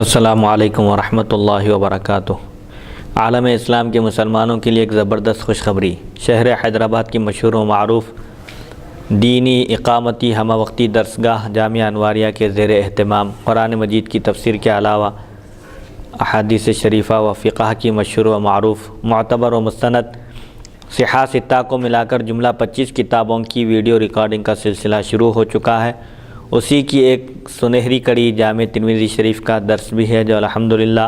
السلام علیکم ورحمۃ اللہ وبرکاتہ۔ عالم اسلام کے مسلمانوں کے لیے ایک زبردست خوشخبری۔ شہر حیدرآباد کی مشہور و معروف دینی اقامتی ہمہ وقتی درسگاہ جامعہ انواریہ کے زیر اہتمام قرآن مجید کی تفسیر کے علاوہ احادیث شریفہ و فقہ کی مشہور و معروف معتبر و مستند صحاح ستہ کو ملا کر جملہ 25 کتابوں کی ویڈیو ریکارڈنگ کا سلسلہ شروع ہو چکا ہے۔ اسی کی ایک سنہری کڑی جامع ترمذی شریف کا درس بھی ہے جو الحمدللہ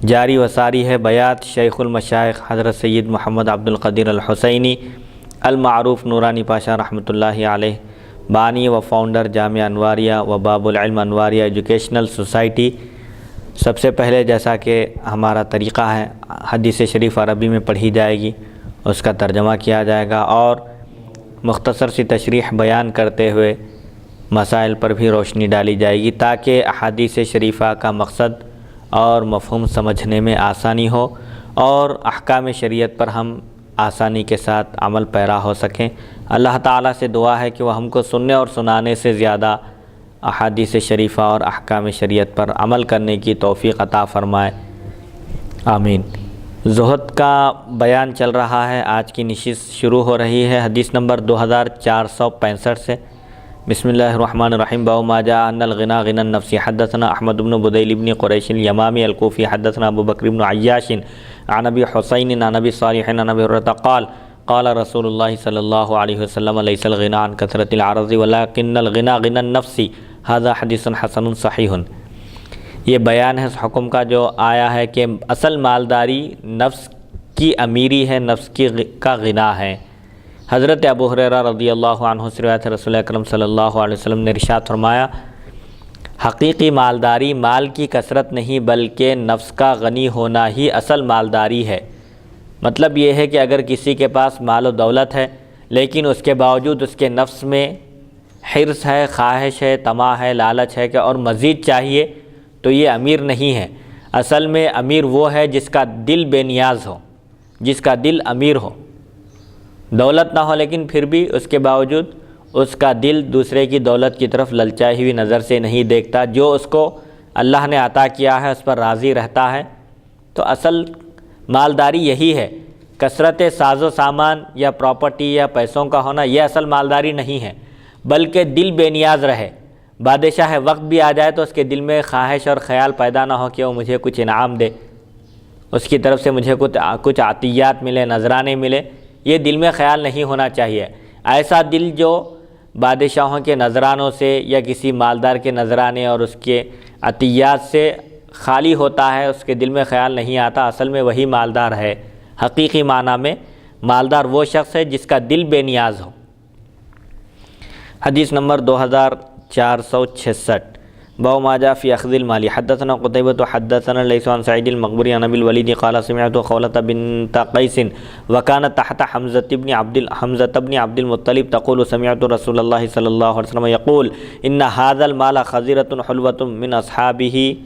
جاری و ساری ہے۔ بیات شیخ المشائخ حضرت سید محمد عبد القدیر الحسینی المعروف نورانی پاشا رحمۃ اللہ علیہ، بانی و فاؤنڈر جامعہ انواریہ و باب العلم انواریہ ایجوکیشنل سوسائٹی۔ سب سے پہلے جیسا کہ ہمارا طریقہ ہے، حدیث شریف عربی میں پڑھی جائے گی، اس کا ترجمہ کیا جائے گا اور مختصر سی تشریح بیان کرتے ہوئے مسائل پر بھی روشنی ڈالی جائے گی تاکہ احادیث شریفہ کا مقصد اور مفہوم سمجھنے میں آسانی ہو اور احکام شریعت پر ہم آسانی کے ساتھ عمل پیرا ہو سکیں۔ اللہ تعالیٰ سے دعا ہے کہ وہ ہم کو سننے اور سنانے سے زیادہ احادیث شریفہ اور احکام شریعت پر عمل کرنے کی توفیق عطا فرمائے، آمین۔ زہد کا بیان چل رہا ہے، آج کی نشست شروع ہو رہی ہے حدیث نمبر 2465 سے۔ بسم اللہ الرحمن الرحیم۔ باب ما جاء ان الغنا غنى النفس۔ حدثنا احمد بن بدیل بن قریش الیمامی الکوفی حدثنا ابو بکر بن عیاش عن ابی حسین عن ابی صالح عن ابی ہریرہ قال قال رسول اللہ صلی اللہ علیہ وسلم لیس الغنى عن کثرة العرض ولكن الغنى غنى النفس۔ هذا حدیث حسن صحیح۔ یہ بیان ہے اس حکم کا جو آیا ہے کہ اصل مالداری نفس کی امیری ہے، نفس کا غنا ہے۔ حضرت ابو ہریرہ رضی اللہ عنہ سے روایت ہے، رسول اکرم صلی اللہ علیہ وسلم نے ارشاد فرمایا، حقیقی مالداری مال کی کثرت نہیں بلکہ نفس کا غنی ہونا ہی اصل مالداری ہے۔ مطلب یہ ہے کہ اگر کسی کے پاس مال و دولت ہے لیکن اس کے باوجود اس کے نفس میں حرص ہے، خواہش ہے، طمع ہے، لالچ ہے کہ اور مزید چاہیے، تو یہ امیر نہیں ہے۔ اصل میں امیر وہ ہے جس کا دل بے نیاز ہو، جس کا دل امیر ہو، دولت نہ ہو لیکن پھر بھی اس کے باوجود اس کا دل دوسرے کی دولت کی طرف للچائی ہوئی نظر سے نہیں دیکھتا، جو اس کو اللہ نے عطا کیا ہے اس پر راضی رہتا ہے۔ تو اصل مالداری یہی ہے۔ کثرت ساز و سامان یا پراپرٹی یا پیسوں کا ہونا یہ اصل مالداری نہیں ہے، بلکہ دل بے نیاز رہے۔ بادشاہ وقت بھی آ جائے تو اس کے دل میں خواہش اور خیال پیدا نہ ہو کہ وہ مجھے کچھ انعام دے، اس کی طرف سے مجھے کچھ عطیات ملے، نذرانے ملے، یہ دل میں خیال نہیں ہونا چاہیے۔ ایسا دل جو بادشاہوں کے نذرانوں سے یا کسی مالدار کے نذرانے اور اس کے عطیات سے خالی ہوتا ہے، اس کے دل میں خیال نہیں آتا، اصل میں وہی مالدار ہے۔ حقیقی معنی میں مالدار وہ شخص ہے جس کا دل بے نیاز ہو۔ حدیث نمبر 2466۔ باب ما جاء في اخذ المال۔ حدثنا قتيبة حدثنا ليس عن سعيد المقبري عن ابي الوليد قال سمعت خولة بنت قيس وكانت تحت حمزة بن عبد المطلب تقول سمعت رسول الله صلى الله عليه وسلم يقول ان هذا المال خزيرة حلوة من اصحابه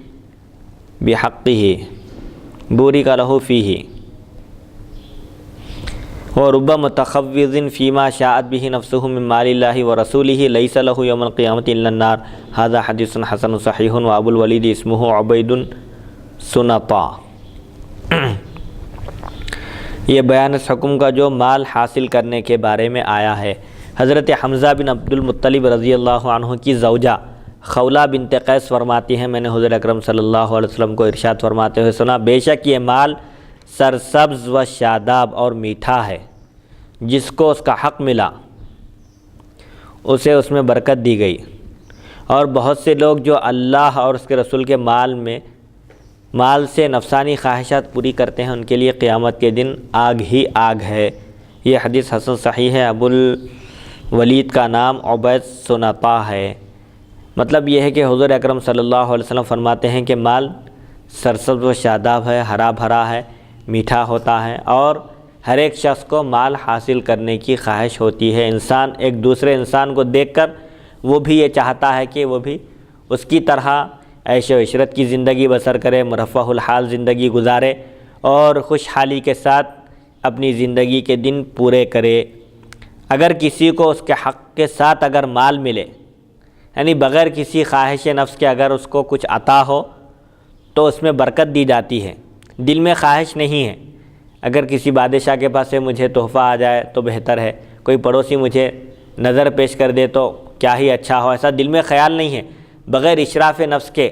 بحقه بورك له فيه ورب متخوض فيما شاءت به نفسه من مال الله ورسوله ليس له يوم القيامة إلا النار۔ هذا حديث حسن صحيح وأبو الوليد اسمه عبيد سنطا۔ یہ بیان اس حکم کا جو مال حاصل کرنے کے بارے میں آیا ہے۔ حضرت حمزہ بن عبد المطلب رضی اللہ عنہ کی زوجہ خولہ بنت قیس فرماتی ہیں، میں نے حضور اکرم صلی اللہ علیہ وسلم کو ارشاد فرماتے ہوئے سنا، بے شک یہ مال سرسبز و شاداب اور میٹھا ہے، جس کو اس کا حق ملا اسے اس میں برکت دی گئی، اور بہت سے لوگ جو اللہ اور اس کے رسول کے مال سے نفسانی خواہشات پوری کرتے ہیں ان کے لیے قیامت کے دن آگ ہی آگ ہے۔ یہ حدیث حسن صحیح ہے۔ ابو الولید کا نام عبید سنطا ہے۔ مطلب یہ ہے کہ حضور اکرم صلی اللہ علیہ وسلم فرماتے ہیں کہ مال سرسبز و شاداب ہے، ہرا بھرا ہے، میٹھا ہوتا ہے، اور ہر ایک شخص کو مال حاصل کرنے کی خواہش ہوتی ہے۔ انسان ایک دوسرے انسان کو دیکھ کر وہ بھی یہ چاہتا ہے کہ وہ بھی اس کی طرح عیش و عشرت کی زندگی بسر کرے، مرفہ الحال زندگی گزارے اور خوشحالی کے ساتھ اپنی زندگی کے دن پورے کرے۔ اگر کسی کو اس کے حق کے ساتھ اگر مال ملے، یعنی بغیر کسی خواہش نفس کے اگر اس کو کچھ عطا ہو، تو اس میں برکت دی جاتی ہے۔ دل میں خواہش نہیں ہے، اگر کسی بادشاہ کے پاس سے مجھے تحفہ آ جائے تو بہتر ہے، کوئی پڑوسی مجھے نظر پیش کر دے تو کیا ہی اچھا ہو، ایسا دل میں خیال نہیں ہے۔ بغیر اشراف نفس کے،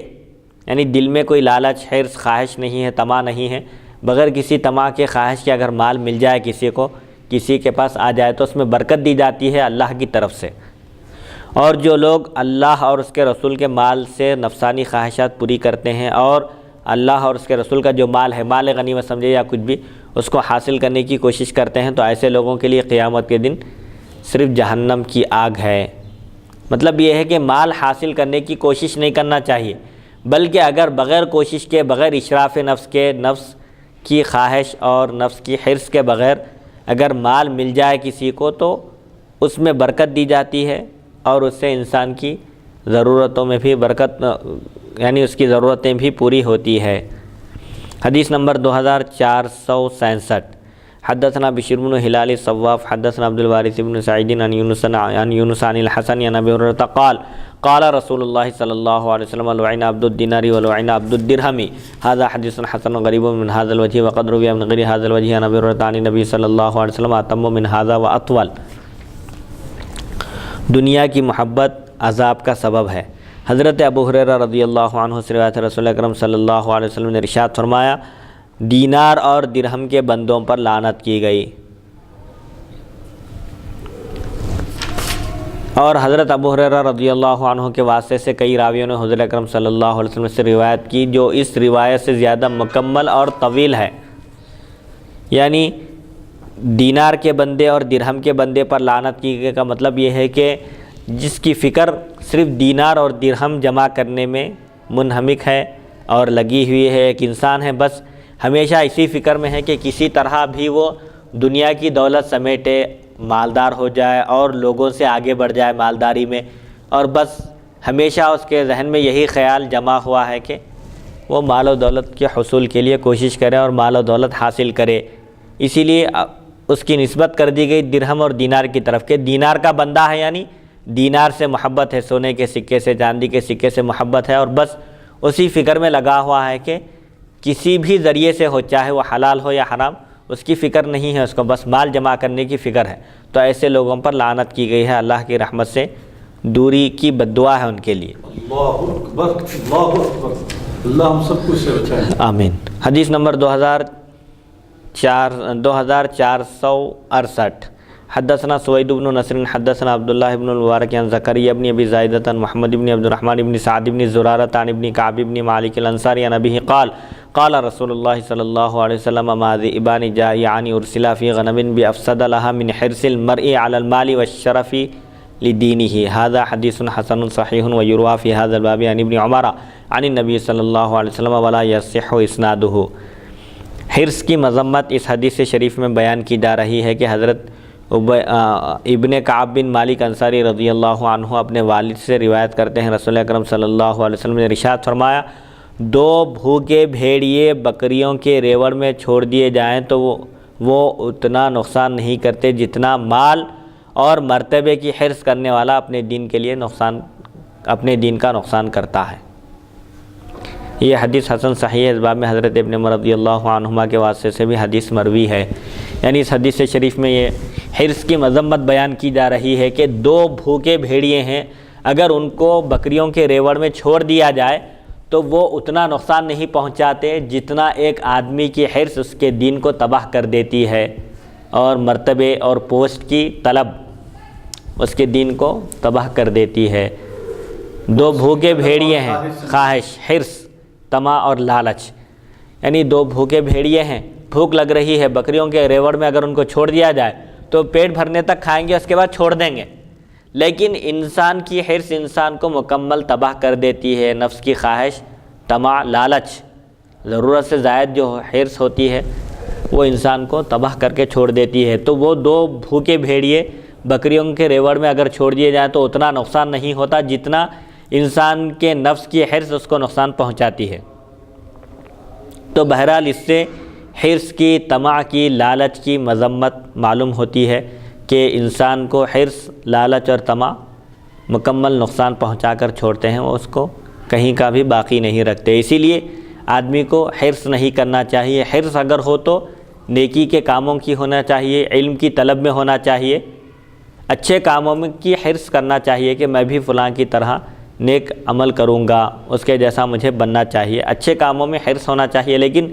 یعنی دل میں کوئی لالچ، حرص، خواہش نہیں ہے، طمع نہیں ہے، بغیر کسی طمع کے، خواہش کے اگر مال مل جائے کسی کو، کسی کے پاس آ جائے تو اس میں برکت دی جاتی ہے اللہ کی طرف سے۔ اور جو لوگ اللہ اور اس کے رسول کے مال سے نفسانی خواہشات پوری کرتے ہیں اور اللہ اور اس کے رسول کا جو مال ہے، مال غنیمت سمجھے یا کچھ بھی، اس کو حاصل کرنے کی کوشش کرتے ہیں، تو ایسے لوگوں کے لیے قیامت کے دن صرف جہنم کی آگ ہے۔ مطلب یہ ہے کہ مال حاصل کرنے کی کوشش نہیں کرنا چاہیے، بلکہ اگر بغیر کوشش کے، بغیر اشراف نفس کے، نفس کی خواہش اور نفس کی حرص کے بغیر اگر مال مل جائے کسی کو تو اس میں برکت دی جاتی ہے اور اس سے انسان کی ضرورتوں میں بھی برکت، یعنی اس کی ضرورتیں بھی پوری ہوتی ہے۔ حدیث نمبر 2467، حدثنا بشر بن ہلال الصواف حدثنا عبد الوارث بن سعید عن یونس عن الحسن عن ابی ہریرہ قال قال رسول اللہ صلی اللہ علیہ وسلم لعن عبد الدینار ولعن عبد الدرہم هذا حدیث حسن غریب من هذا الوجه وقد روی من غیر هذا الوجه عن ابی ہریرہ عن النبی صلی اللہ علیہ وسلم اتم من هذا واطول۔ دنیا کی محبت عذاب کا سبب ہے۔ حضرت ابو ہریرہ رضی اللہ عنہ سے روایت ہے، رسول اکرم صلی اللہ علیہ وسلم نے ارشاد فرمایا، دینار اور درہم کے بندوں پر لعنت کی گئی۔ اور حضرت ابو ہریرہ رضی اللہ عنہ کے واسطے سے کئی راویوں نے حضور اکرم صلی اللہ علیہ وسلم سے روایت کی جو اس روایت سے زیادہ مکمل اور طویل ہے۔ یعنی دینار کے بندے اور درہم کے بندے پر لعنت کی گئی کا مطلب یہ ہے کہ جس کی فکر صرف دینار اور درہم جمع کرنے میں منہمک ہے اور لگی ہوئی ہے، ایک انسان ہے بس ہمیشہ اسی فکر میں ہے کہ کسی طرح بھی وہ دنیا کی دولت سمیٹے، مالدار ہو جائے اور لوگوں سے آگے بڑھ جائے مالداری میں، اور بس ہمیشہ اس کے ذہن میں یہی خیال جمع ہوا ہے کہ وہ مال و دولت کے حصول کے لیے کوشش کرے اور مال و دولت حاصل کرے۔ اسی لیے اس کی نسبت کر دی گئی درہم اور دینار کی طرف کہ دینار کا بندہ ہے، یعنی دینار سے محبت ہے، سونے کے سکے سے، چاندی کے سکے سے محبت ہے، اور بس اسی فکر میں لگا ہوا ہے کہ کسی بھی ذریعے سے ہو، چاہے وہ حلال ہو یا حرام، اس کی فکر نہیں ہے، اس کو بس مال جمع کرنے کی فکر ہے۔ تو ایسے لوگوں پر لعنت کی گئی ہے، اللہ کی رحمت سے دوری کی بد دعا ہے ان کے لیے۔ اللہ اکبر، اللہ اکبر، اللہ ہم سب کو سے بچائے، آمین۔ حدیث نمبر 2468، حدثنا سوید بن نصر حدثنا عبداللہ بن المبارک عن زکریا بن ابی زائدہ عن محمد بن عبد الرحمن بن سعد بن زرارہ عن ابن کعب بن مالک الانصاری عن ابیہ قال قال رسول اللہ صلی اللہ علیہ وسلم ما ذئبان جائعان ارسلا فی غنم بافسد لها من حرص المرء على المال والشرف لدینہ۔ هذا حدیث حسن صحیح ویروی فی هذا الباب عن ابن عمر عن النبی صلی اللہ علیہ وسلم ولا یصح اسنادہ۔ حرص کی مذمت اس حدیث شریف میں بیان کی جا رہی ہے کہ حضرت ابن کعب بن مالک انصاری رضی اللہ عنہ اپنے والد سے روایت کرتے ہیں، رسول اکرم صلی اللہ علیہ وسلم نے ارشاد فرمایا، دو بھوکے بھیڑیے بکریوں کے ریوڑ میں چھوڑ دیے جائیں تو وہ اتنا نقصان نہیں کرتے جتنا مال اور مرتبے کی حرص کرنے والا اپنے دین کے لیے اپنے دین کا نقصان کرتا ہے۔ یہ حدیث حسن صحیح ہے۔ اس باب میں حضرت ابن عمر رضی اللہ عنہما کے واسطے سے بھی حدیث مروی ہے، یعنی اس حدیث شریف میں یہ حرص کی مذمت بیان کی جا رہی ہے کہ دو بھوکے بھیڑیے ہیں، اگر ان کو بکریوں کے ریوڑ میں چھوڑ دیا جائے تو وہ اتنا نقصان نہیں پہنچاتے جتنا ایک آدمی کی حرص اس کے دین کو تباہ کر دیتی ہے، اور مرتبے اور پوسٹ کی طلب اس کے دین کو تباہ کر دیتی ہے۔ دو بھوکے بھیڑیے ہیں، خواہش، حرص، طمع اور لالچ، یعنی دو بھوکے بھیڑیے ہیں، بھوک لگ رہی ہے، بکریوں کے ریوڑ میں اگر ان کو چھوڑ دیا جائے تو پیٹ بھرنے تک کھائیں گے، اس کے بعد چھوڑ دیں گے، لیکن انسان کی حرص انسان کو مکمل تباہ کر دیتی ہے۔ نفس کی خواہش، طمع، لالچ، ضرورت سے زائد جو حرص ہوتی ہے وہ انسان کو تباہ کر کے چھوڑ دیتی ہے۔ تو وہ دو بھوکے بھیڑیے بکریوں کے ریوڑ میں اگر چھوڑ دیے جائیں تو اتنا نقصان نہیں ہوتا جتنا انسان کے نفس کی حرص اس کو نقصان پہنچاتی ہے۔ تو بہرحال اس سے حرص کی، طمع کی، لالچ کی مذمت معلوم ہوتی ہے کہ انسان کو حرص، لالچ اور طمع مکمل نقصان پہنچا کر چھوڑتے ہیں، وہ اس کو کہیں کا بھی باقی نہیں رکھتے۔ اسی لیے آدمی کو حرص نہیں کرنا چاہیے. حرص اگر ہو تو نیکی کے کاموں کی ہونا چاہیے, علم کی طلب میں ہونا چاہیے, اچھے کاموں میں کی حرص کرنا چاہیے کہ میں بھی فلاں کی طرح نیک عمل کروں گا, اس کے جیسا مجھے بننا چاہیے. اچھے کاموں میں حرص ہونا چاہیے, لیکن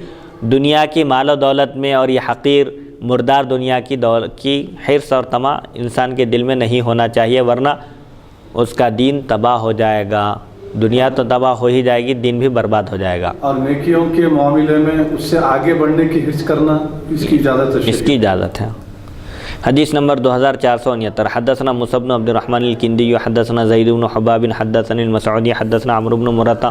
دنیا کی مال و دولت میں اور یہ حقیر مردار دنیا کی حرص اور طمع انسان کے دل میں نہیں ہونا چاہیے, ورنہ اس کا دین تباہ ہو جائے گا. دنیا تو تباہ ہو ہی جائے گی, دین بھی برباد ہو جائے گا. اور نیکیوں کے معاملے میں اس سے آگے بڑھنے کی حرص کرنا, اس کی اجازت ہے؟ اس کی اجازت ہے. حدیث نمبر 2469. حدثنا موسیٰ بن عبد الرحمن الکندی حدثنا زید بن حباب حدثنا المسعودی حدثنا عمرو بن مرۃ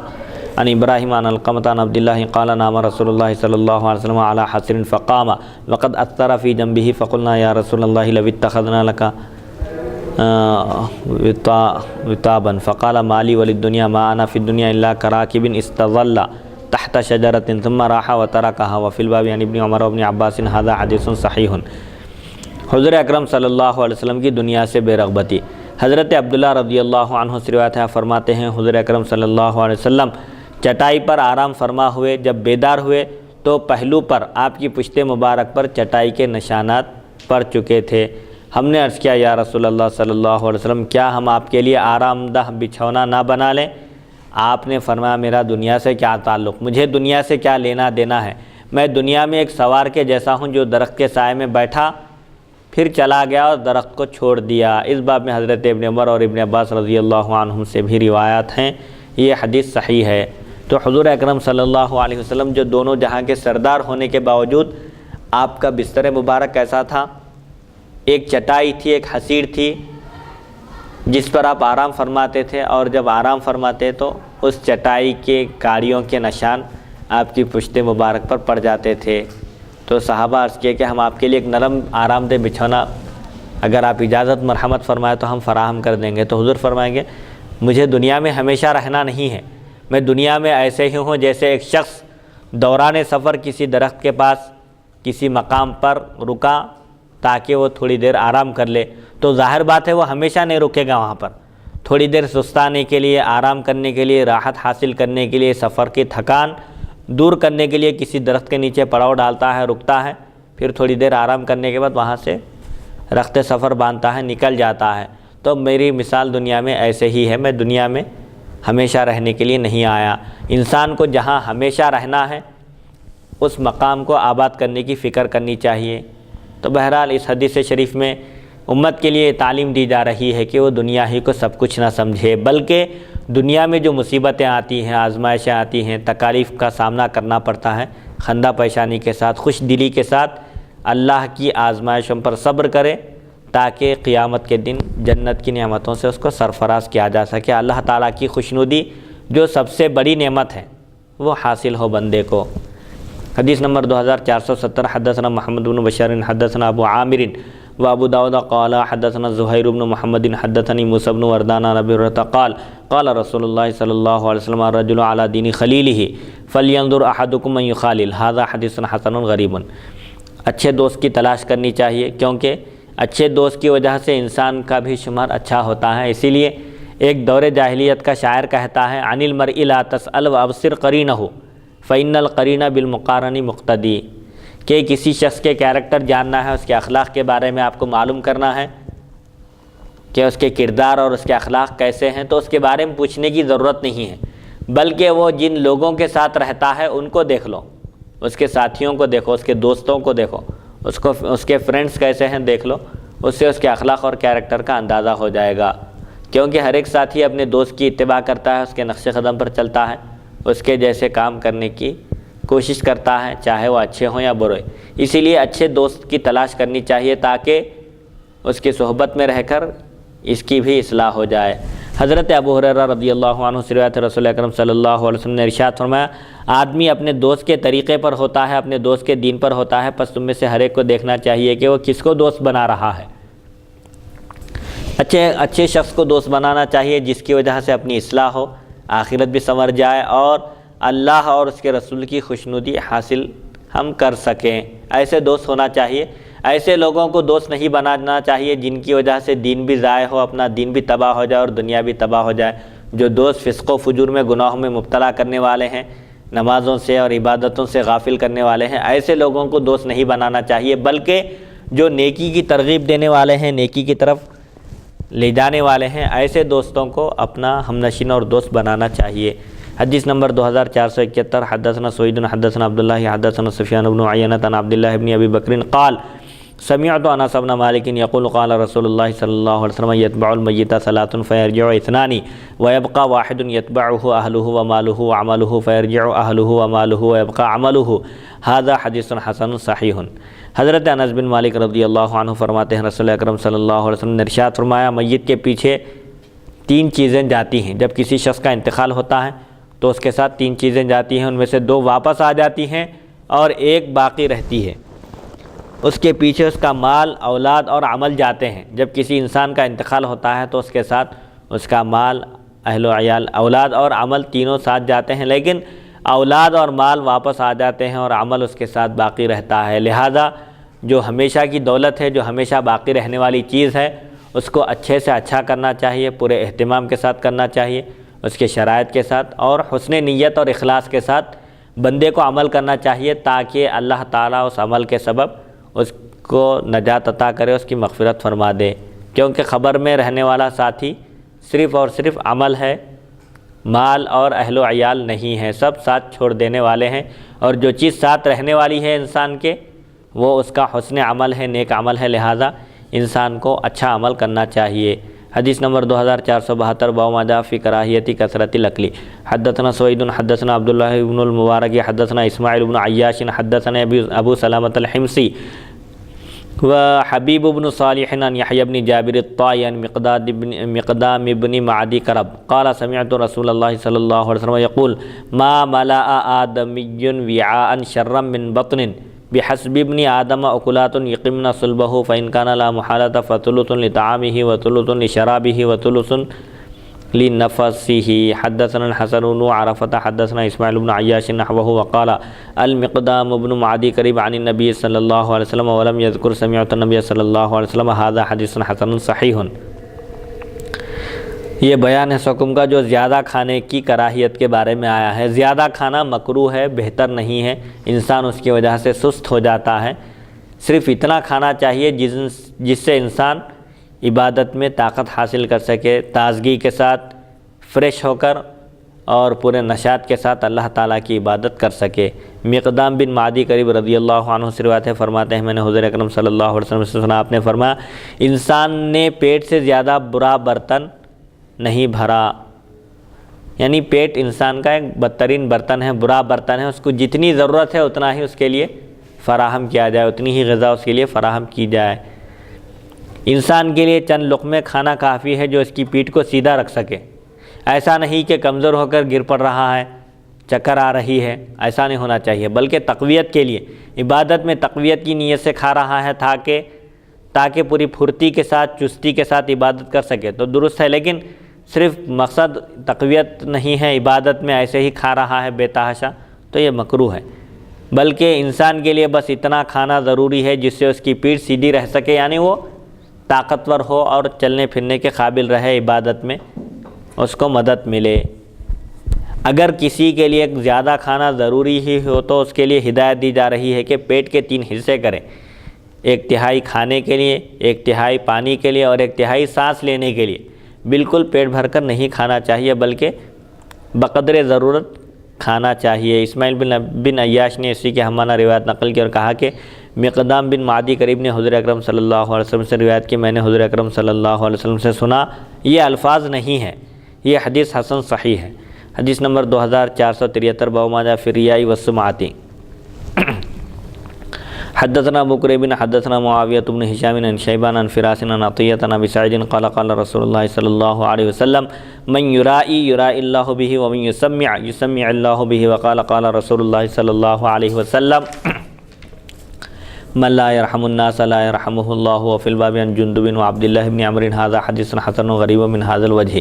عن ابراہیم عن القمۃ عن عبد اللہ قال نام رسول اللہ صلی اللہ علیہ وسلم على حصر فقام وقد اثر في جنبه فقلنا یا رسول اللہ لو اتخذنا لك وطابا فقال ما لي وللدنيا ما انا في الدنيا الا كراكب استظل تحت شجرة ثم راح وتركها وفي الباب عن ابن عمر وابن عباس هذا حدیث صحیح. حضور اکرم صلی اللہ علیہ وسلم کی دنیا سے بے رغبتی. حضرت عبداللہ رضی اللہ عنہ سے روایت ہے, فرماتے ہیں حضور اکرم صلی اللہ علیہ وسلم چٹائی پر آرام فرما ہوئے جب بیدار ہوئے تو پہلو پر آپ کی پشت مبارک پر چٹائی کے نشانات پڑ چکے تھے. ہم نے عرض کیا یا رسول اللہ صلی اللہ علیہ وسلم کیا ہم آپ کے لیے آرام دہ بچھونا نہ بنا لیں؟ آپ نے فرمایا میرا دنیا سے کیا تعلق, مجھے دنیا سے کیا لینا دینا ہے, میں دنیا میں ایک سوار کے جیسا ہوں جو درخت کے سائے میں بیٹھا پھر چلا گیا اور درخت کو چھوڑ دیا. اس باب میں حضرت ابن عمر اور ابن عباس رضی اللہ عنہم سے بھی روایات ہیں, یہ حدیث صحیح ہے. تو حضور اکرم صلی اللہ علیہ وسلم جو دونوں جہاں کے سردار ہونے کے باوجود آپ کا بستر مبارک کیسا تھا؟ ایک چٹائی تھی, ایک حصیر تھی جس پر آپ آرام فرماتے تھے, اور جب آرام فرماتے تو اس چٹائی کے کاڑیوں کے نشان آپ کی پشت مبارک پر پڑ جاتے تھے. تو صحابہ عرض کیے کہ ہم آپ کے لیے ایک نرم آرام دہ بچھونا اگر آپ اجازت مرحمت فرمائے تو ہم فراہم کر دیں گے. تو حضور فرمائیں گے مجھے دنیا میں ہمیشہ رہنا نہیں ہے, میں دنیا میں ایسے ہی ہوں جیسے ایک شخص دوران سفر کسی درخت کے پاس کسی مقام پر رکا تاکہ وہ تھوڑی دیر آرام کر لے. تو ظاہر بات ہے وہ ہمیشہ نہیں رکے گا وہاں پر, تھوڑی دیر سستانے کے لیے, آرام کرنے کے لیے, راحت حاصل کرنے کے لیے, سفر کی تھکان دور کرنے کے لیے کسی درخت کے نیچے پڑاؤ ڈالتا ہے, رکتا ہے, پھر تھوڑی دیر آرام کرنے کے بعد وہاں سے رخت سفر باندھتا ہے, نکل جاتا ہے. تو میری مثال دنیا میں ایسے ہی ہے, میں دنیا میں ہمیشہ رہنے کے لیے نہیں آیا. انسان کو جہاں ہمیشہ رہنا ہے اس مقام کو آباد کرنے کی فکر کرنی چاہیے. تو بہرحال اس حدیث شریف میں امت کے لیے تعلیم دی جا رہی ہے کہ وہ دنیا ہی کو سب کچھ نہ سمجھے, بلکہ دنیا میں جو مصیبتیں آتی ہیں, آزمائشیں آتی ہیں, تکالیف کا سامنا کرنا پڑتا ہے, خندہ پیشانی کے ساتھ, خوش دلی کے ساتھ اللہ کی آزمائشوں پر صبر کرے تاکہ قیامت کے دن جنت کی نعمتوں سے اس کو سرفراز کیا جا سکے. اللہ تعالیٰ کی خوشنودی جو سب سے بڑی نعمت ہے وہ حاصل ہو بندے کو. حدیث نمبر 2470. حدثنا محمد بن بشار حدثنا ابو عامر و ابو داود قال حدثنا زہیر بن محمد حدثني موسى بن وردان عن ابي هريرة قال قال رسول الله صلی اللہ علیہ وسلم الرجل على دین خلیلہ فلينظر احدكم من يخالل هذا حدیث حسن غریب. اچھے دوست کی تلاش کرنی چاہیے کیونکہ اچھے دوست کی وجہ سے انسان کا بھی شمار اچھا ہوتا ہے. اسی لیے ایک دور جاہلیت کا شاعر کہتا ہے عن المرء لا تسأل وابصر قرینہ فإن القرین بالمقارن مقتدی, کہ کسی شخص کے کیریکٹر جاننا ہے, اس کے اخلاق کے بارے میں آپ کو معلوم کرنا ہے کہ اس کے کردار اور اس کے اخلاق کیسے ہیں, تو اس کے بارے میں پوچھنے کی ضرورت نہیں ہے, بلکہ وہ جن لوگوں کے ساتھ رہتا ہے ان کو دیکھ لو, اس کے ساتھیوں کو دیکھو, اس کے دوستوں کو دیکھو, اس کے فرینڈز کیسے ہیں دیکھ لو, اس سے اس کے اخلاق اور کیریکٹر کا اندازہ ہو جائے گا. کیونکہ ہر ایک ساتھی اپنے دوست کی اتباع کرتا ہے, اس کے نقش قدم پر چلتا ہے, اس کے جیسے کام کرنے کی کوشش کرتا ہے, چاہے وہ اچھے ہوں یا برے. اسی لیے اچھے دوست کی تلاش کرنی چاہیے تاکہ اس کی صحبت میں رہ کر اس کی بھی اصلاح ہو جائے. حضرت ابو ہریرہ رضی اللہ عنہ سے روایت رسول اکرم صلی اللہ علیہ وسلم نے ارشاد فرمایا آدمی اپنے دوست کے طریقے پر ہوتا ہے, اپنے دوست کے دین پر ہوتا ہے, پس تم میں سے ہر ایک کو دیکھنا چاہیے کہ وہ کس کو دوست بنا رہا ہے. اچھے شخص کو دوست بنانا چاہیے جس کی وجہ سے اپنی اصلاح ہو, آخرت بھی سنور جائے اور اللہ اور اس کے رسول کی خوشنودی حاصل ہم کر سکیں. ایسے دوست ہونا چاہیے. ایسے لوگوں کو دوست نہیں بنانا چاہیے جن کی وجہ سے دین بھی ضائع ہو, اپنا دین بھی تباہ ہو جائے اور دنیا بھی تباہ ہو جائے. جو دوست فسق و فجور میں, گناہوں میں مبتلا کرنے والے ہیں, نمازوں سے اور عبادتوں سے غافل کرنے والے ہیں، ایسے لوگوں کو دوست نہیں بنانا چاہیے، بلکہ جو نیکی کی ترغیب دینے والے ہیں، نیکی کی طرف لے جانے والے ہیں، ایسے دوستوں کو اپنا ہمنشین اور دوست بنانا چاہیے۔ حدیث نمبر 2471، حدثنا سوید حدثنا عبداللہ حدثنا سفیان بن عیینہ عن عبداللہ بن ابی بکر قال سمعت انس بن مالک یقول قال رسول اللہ صلی اللہ علیہ وسلم یتبع المیت ثلاث فیرجع اثنان ویبقى واحد یتبعه اہلہ ومالہ وعملہ فیرجع اہلہ ومالہ ویبقى عملہ ھذا حدیث حسن صحیح۔ حضرت انس بن مالک رضی اللہ عنہ فرماتے ہیں رسول اکرم صلی اللہ علیہ وسلم نے ارشاد فرمایا، میت کے پیچھے 3 چیزیں جاتی ہیں۔ جب کسی شخص کا انتقال ہوتا ہے تو اس کے ساتھ 3 چیزیں جاتی ہیں، ان میں سے 2 واپس آ جاتی ہیں اور 1 باقی رہتی ہے۔ اس کے پیچھے اس کا مال، اولاد اور عمل جاتے ہیں۔ جب کسی انسان کا انتقال ہوتا ہے تو اس کے ساتھ اس کا مال، اہل و عیال، اولاد اور عمل تینوں ساتھ جاتے ہیں، لیکن اولاد اور مال واپس آ جاتے ہیں اور عمل اس کے ساتھ باقی رہتا ہے۔ لہذا جو ہمیشہ کی دولت ہے، جو ہمیشہ باقی رہنے والی چیز ہے، اس کو اچھے سے اچھا کرنا چاہیے، پورے اہتمام کے ساتھ کرنا چاہیے، اس کے شرائط کے ساتھ اور حسن نیت اور اخلاص کے ساتھ بندے کو عمل کرنا چاہیے، تاکہ اللہ تعالیٰ اس عمل کے سبب اس کو نجات عطا کرے، اس کی مغفرت فرما دے۔ کیونکہ قبر میں رہنے والا ساتھی صرف اور صرف عمل ہے، مال اور اہل و عیال نہیں ہے، سب ساتھ چھوڑ دینے والے ہیں، اور جو چیز ساتھ رہنے والی ہے انسان کے، وہ اس کا حسن عمل ہے، نیک عمل ہے، لہذا انسان کو اچھا عمل کرنا چاہیے۔ حدیث نمبر 2472، باب ما جاء فی کراہیت کثرۃ الاکل۔ حدثنا سوید حدثنا عبداللہ بن المبارک حدثنا اسماعیل بن عیاش حدثنا ابو سلامۃ الحمصی وحبیب بن صالح عن یحیی بن جابر الطائی عن مقدام بن معدی کرب قال سمعت رسول اللہ صلی اللہ علیہ وسلم یقول ما ملأ آدمی وعاء شرا من بطن بحسب ابن آدم اکلات یقمن صلبہ فإن کان لا محالۃ فثلث لطعامہ وثلث لشرابہ وثلث لنفسہ۔ حدثنا الحسن بن عرفۃ حدثنا اسماعیل بن عیاش نحوہ وقال المقدام بن معدی قریب عن النبی صلی اللہ علیہ وسلم ولم یذکر سمعت النبی صلی اللہ علیہ وسلم ھذا حدیث حسن صحیح۔ یہ بیان ہے حکم کا جو زیادہ کھانے کی کراہیت کے بارے میں آیا ہے۔ زیادہ کھانا مکروہ ہے، بہتر نہیں ہے، انسان اس کی وجہ سے سست ہو جاتا ہے۔ صرف اتنا کھانا چاہیے جس سے انسان عبادت میں طاقت حاصل کر سکے، تازگی کے ساتھ فریش ہو کر اور پورے نشاط کے ساتھ اللہ تعالیٰ کی عبادت کر سکے۔ مقدام بن معدی قریب رضی اللہ عنہ سے روایت ہے، فرماتے ہیں میں نے حضور اکرم صلی اللہ علیہ وسلم سے سنا، آپ نے فرمایا انسان نے پیٹ سے زیادہ برا برتن نہیں بھرا، یعنی پیٹ انسان کا ایک بدترین برتن ہے، برا برتن ہے، اس کو جتنی ضرورت ہے اتنا ہی اس کے لیے فراہم کیا جائے، اتنی ہی غذا اس کے لیے فراہم کی جائے۔ انسان کے لیے چند لقمے کھانا کافی ہے جو اس کی پیٹھ کو سیدھا رکھ سکے، ایسا نہیں کہ کمزور ہو کر گر پڑ رہا ہے، چکر آ رہی ہے، ایسا نہیں ہونا چاہیے، بلکہ تقویت کے لیے، عبادت میں تقویت کی نیت سے کھا رہا ہے تاکہ پوری پھرتی کے ساتھ، چستی کے ساتھ عبادت کر سکے تو درست ہے، لیکن صرف مقصد تقویت نہیں ہے، عبادت میں ایسے ہی کھا رہا ہے بے تحاشا، تو یہ مکروہ ہے۔ بلکہ انسان کے لیے بس اتنا کھانا ضروری ہے جس سے اس کی پیٹھ سیدھی رہ سکے، یعنی وہ طاقتور ہو اور چلنے پھرنے کے قابل رہے، عبادت میں اس کو مدد ملے۔ اگر کسی کے لیے زیادہ کھانا ضروری ہی ہو تو اس کے لیے ہدایت دی جا رہی ہے کہ پیٹ کے 3 حصے کریں، 1/3 کھانے کے لیے، 1/3 پانی کے لیے اور 1/3 سانس لینے کے لیے۔ بالکل پیٹ بھر کر نہیں کھانا چاہیے بلکہ بقدر ضرورت کھانا چاہیے۔ اسماعیل بن عیاش نے اسی کے ہمانہ روایت نقل کی اور کہا کہ مقدام بن معدی قریب نے حضور اکرم صلی اللہ علیہ وسلم سے روایت کی، میں نے حضور اکرم صلی اللہ علیہ وسلم سے سنا، یہ الفاظ نہیں ہے، یہ حدیث حسن صحیح ہے۔ حدیث نمبر 2473، باب ما جاء فی الریاء والسمعۃ۔ حدثنا ابو قریب حدثنا معاویہ بن ہشام عن شیبان عن فراس عن عطیہ عن ابی سعید قال قال رسول اللہ صلی اللہ علیہ وسلم من یرائی یرائی اللہ بہ ومن یسمع یسمع اللہ بہ وقال قال رسول اللہ صلی اللہ علیہ وسلم من لا يرحم الناس لا يرحمه اللہ وفی الباب عن جندب وعبد اللہ بن عمرو ھذا حدیث حسن غریب من ھذا الوجہ۔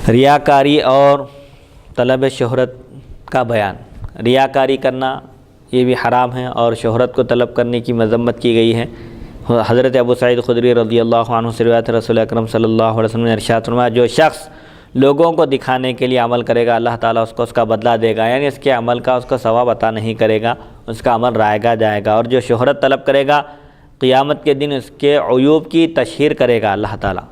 ریاکاری اور طلب شہرت کا بیان۔ ریاکاری کرنا یہ بھی حرام ہے اور شہرت کو طلب کرنے کی مذمت کی گئی ہے۔ حضرت ابو سعید خدری رضی اللہ عنہ سے روایت رسول اکرم صلی اللہ علیہ وسلم نے ارشاد فرمایا جو شخص لوگوں کو دکھانے کے لیے عمل کرے گا اللہ تعالیٰ اس کو اس کا بدلہ دے گا، یعنی اس کے عمل کا اس کو ثواب عطا نہیں کرے گا، اس کا عمل رائگاں جائے گا۔ اور جو شہرت طلب کرے گا قیامت کے دن اس کے عیوب کی تشہیر کرے گا اللہ تعالیٰ۔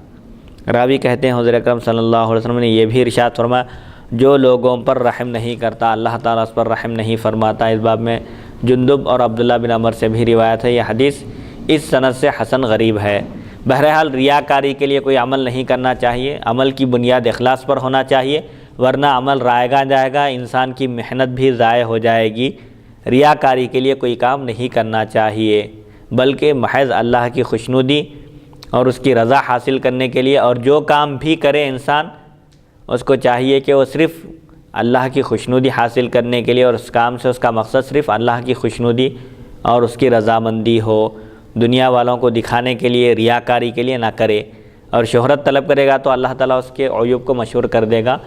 راوی کہتے ہیں حضور اکرم صلی اللہ علیہ وسلم نے یہ بھی ارشاد فرمایا جو لوگوں پر رحم نہیں کرتا اللہ تعالیٰ اس پر رحم نہیں فرماتا۔ اس باب میں جندب اور عبداللہ بن عمر سے بھی روایت ہے، یہ حدیث اس سند سے حسن غریب ہے۔ بہرحال ریاکاری کے لیے کوئی عمل نہیں کرنا چاہیے، عمل کی بنیاد اخلاص پر ہونا چاہیے، ورنہ عمل رائگاں جائے گا، انسان کی محنت بھی ضائع ہو جائے گی۔ ریاکاری کے لیے کوئی کام نہیں کرنا چاہیے، بلکہ محض اللہ کی خوشنودی اور اس کی رضا حاصل کرنے کے لیے، اور جو کام بھی کرے انسان اس کو چاہیے کہ وہ صرف اللہ کی خوشنودی حاصل کرنے کے لیے، اور اس کام سے اس کا مقصد صرف اللہ کی خوشنودی اور اس کی رضامندی ہو، دنیا والوں کو دکھانے کے لیے ریاکاری کے لیے نہ کرے۔ اور شہرت طلب کرے گا تو اللہ تعالیٰ اس کے عیوب کو مشہور کر دے گا۔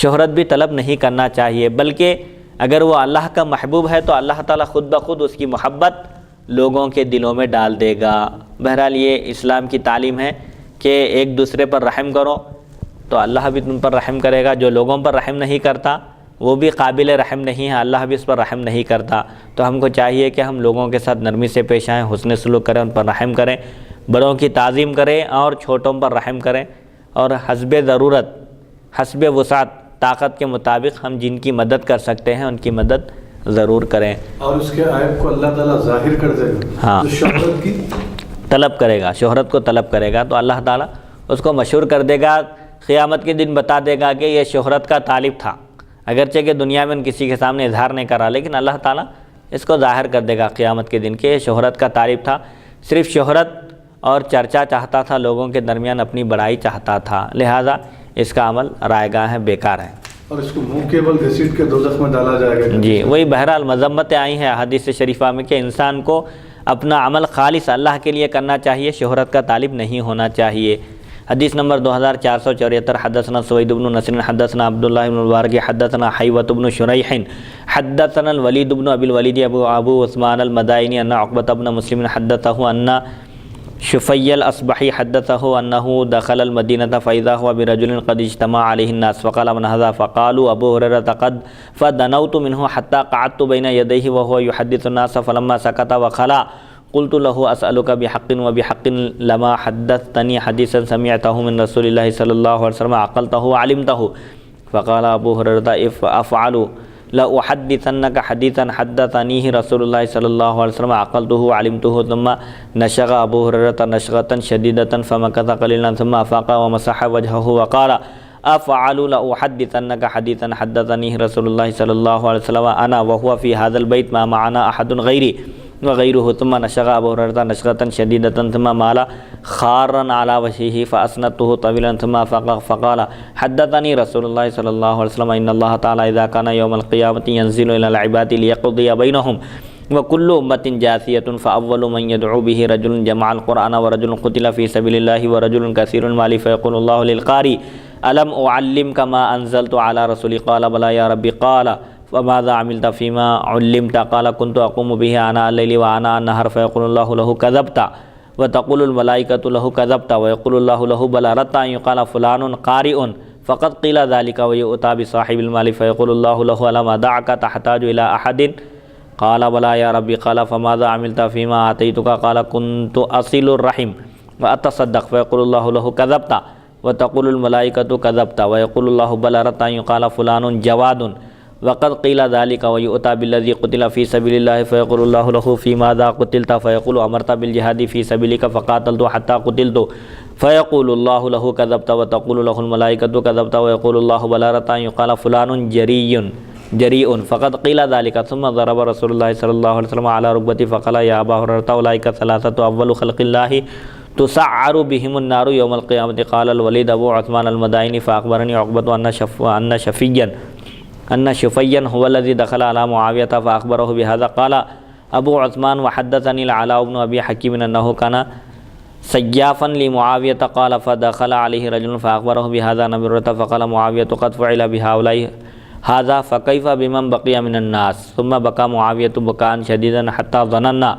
شہرت بھی طلب نہیں کرنا چاہیے، بلکہ اگر وہ اللہ کا محبوب ہے تو اللہ تعالیٰ خود بخود اس کی محبت لوگوں کے دلوں میں ڈال دے گا۔ بہرحال یہ اسلام کی تعلیم ہے کہ ایک دوسرے پر رحم کرو تو اللہ بھی تم پر رحم کرے گا۔ جو لوگوں پر رحم نہیں کرتا وہ بھی قابل رحم نہیں ہے، اللہ بھی اس پر رحم نہیں کرتا۔ تو ہم کو چاہیے کہ ہم لوگوں کے ساتھ نرمی سے پیش آئیں، حسن سلوک کریں، ان پر رحم کریں، بڑوں کی تعظیم کریں اور چھوٹوں پر رحم کریں، اور حسب ضرورت حسب وسعت طاقت کے مطابق ہم جن کی مدد کر سکتے ہیں ان کی مدد ضرور کریں۔ اور اس کے عیب کو اللہ تعالیٰ ظاہر کر دے گا۔ ہاں، جو شہرت کی طلب کرے گا، شہرت کو طلب کرے گا تو اللہ تعالیٰ اس کو مشہور کر دے گا، قیامت کے دن بتا دے گا کہ یہ شہرت کا طالب تھا، اگرچہ کہ دنیا میں کسی کے سامنے اظہار نہیں کرا، لیکن اللہ تعالیٰ اس کو ظاہر کر دے گا قیامت کے دن کہ یہ شہرت کا طالب تھا، صرف شہرت اور چرچا چاہتا تھا، لوگوں کے درمیان اپنی بڑائی چاہتا تھا، لہٰذا اس کا عمل رائگاں ہے، بیکار ہے۔ اور اس کو منہ کے بل گھسیٹ کے دوزخ میں ڈالا جائے گا۔ جی وہی بہرحال مذمتیں آئی ہیں حدیث شریفہ میں کہ انسان کو اپنا عمل خالص اللہ کے لیے کرنا چاہیے، شہرت کا طالب نہیں ہونا چاہیے۔ حدیث نمبر 2474 حدثنا سوید بن نصر حدثنا عبداللہ بن مبارک حدثنا حیوۃ بن شریح حدثنا الولید بن ابی الولید ابو عثمان المدائنی ان عقبۃ بن مسلم حدثہ ان شفی الاصبحی حدثہ انہ دخل المدینۃ فاذا هو برجل قد اجتمع علیہ الناس فقال من هذا فقالوا ابو ہریرہ قد فدنوت منه حتى قعدت بین یدیہ وهو يحدث الناس فلما سکت وخلا قلت له اسألك بحق وبحق لما حدثتني حديثا سمعته من رسول الله صلى الله عليه وسلم عقلته وعلمته فقال ابو هريرة افعل لا احدثنك حديثا حدثنيه رسول الله صلى الله عليه وسلم عقلته وعلمته ثم نشغ ابو هريرة نشغة شديدة فمكث قليلا ثم افاق ومسح وجهه وقال افعل لا احدثنك حديثا حدثنيه رسول الله صلى الله عليه وسلم انا وهو في هذا البيت ما معنا احد غيري وغيره ثم نشغ ابو هريرة نشغة شديدة ثم مال خارا على وجهه فاسندته طويلا ثم فقال حدثني رسول الله صلى الله عليه وسلم ان الله تعالى اذا كان يوم القيامة ينزل الى العباد ليقضي بينهم وكل امة جاثية فاول من يدعو به رجل جمع القرآن ورجل قتل في سبيل الله ورجل كثير المال فيقول الله للقارئ الم اعلمك ما انزلت على رسولي قال بلى يا ربي قال فماذا عملت فيما علمت قال كنت أقوم به آناء الليل وآناء النهار فيقول الله له كذبت وتقول الملائكة له كذبت ويقول الله له بلى ردت أن يقال فلان قارئ فقد قيل ذلك ويؤتى بصاحب المال فيقول الله له ألم أدعك تحتاج إلى أحد قال بلى يا ربي قال فماذا عملت فيما آتيتك قال كنت أصل الرحم وأتصدق فيقول الله له كذبت وتقول الملائكة كذبت ويقول الله بلى ردت أن يقال فلان جواد وقد قيل ذلك ويؤتى بالذي قتل في سبيل الله فيقول الله له في ماذا قتلت فيقول أمرت بالجهاد في سبيلك فقاتلت حتى قتلت فيقول الله له كذبت وتقول له الملائكة كذبت ويقول الله بلى ردت أن يقال فلان جريء فقد قيل ذلك ثم ضرب رسول الله صلى الله عليه وسلم على ركبته فقال يا أبا هريرة أولئك ثلاثة أول خلق الله تسعر بهم النار يوم القيامة قال الوليد أبو عثمان المدائني فأخبرني عقبة أن شفيا هو الذي دخل على معاوية فأخبره بهذا قال أبو عثمان وحدثني العلاء بن أبي حكيم أنه كان سيافا لمعاوية قال فدخل عليه رجل فأخبره بهذا نبرة فقال معاوية قد فعل بهؤلاء هذا فكيف بمن بقي من الناس ثم بكى معاوية بكاء شديدا حتى ظننا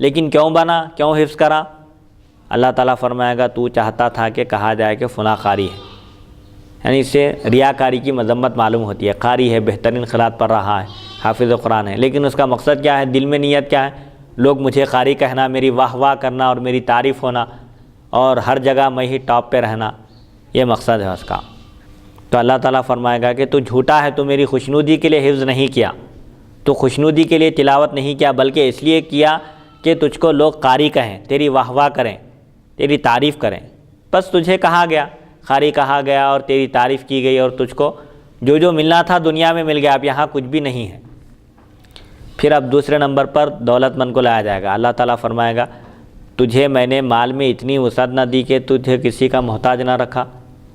لیکن کیوں بنا، کیوں حفظ کرا؟ اللہ تعالیٰ فرمائے گا تو چاہتا تھا کہ کہا جائے کہ فلاں قاری ہے، یعنی اس سے ریاکاری کی مذمت معلوم ہوتی ہے۔ قاری ہے، بہترین قراءت پڑھ رہا ہے، حافظ قرآن ہے، لیکن اس کا مقصد کیا ہے؟ دل میں نیت کیا ہے؟ لوگ مجھے قاری کہنا، میری واہ واہ کرنا اور میری تعریف ہونا اور ہر جگہ میں ہی ٹاپ پہ رہنا، یہ مقصد ہے اس کا۔ تو اللہ تعالیٰ فرمائے گا کہ تو جھوٹا ہے، تو میری خوشنودی کے لیے حفظ نہیں کیا، تو خوشنودی کے لیے تلاوت نہیں کیا، بلکہ اس لیے کیا کہ تجھ کو لوگ قاری کہیں، تیری واہ واہ کریں، تیری تعریف کریں، بس تجھے کہا گیا، قاری کہا گیا اور تیری تعریف کی گئی، اور تجھ کو جو جو ملنا تھا دنیا میں مل گیا، اب یہاں کچھ بھی نہیں ہے۔ پھر اب دوسرے نمبر پر دولت مند کو لایا جائے گا۔ اللہ تعالیٰ فرمائے گا تجھے میں نے مال میں اتنی وسعت نہ دی کہ تجھے کسی کا محتاج نہ رکھا۔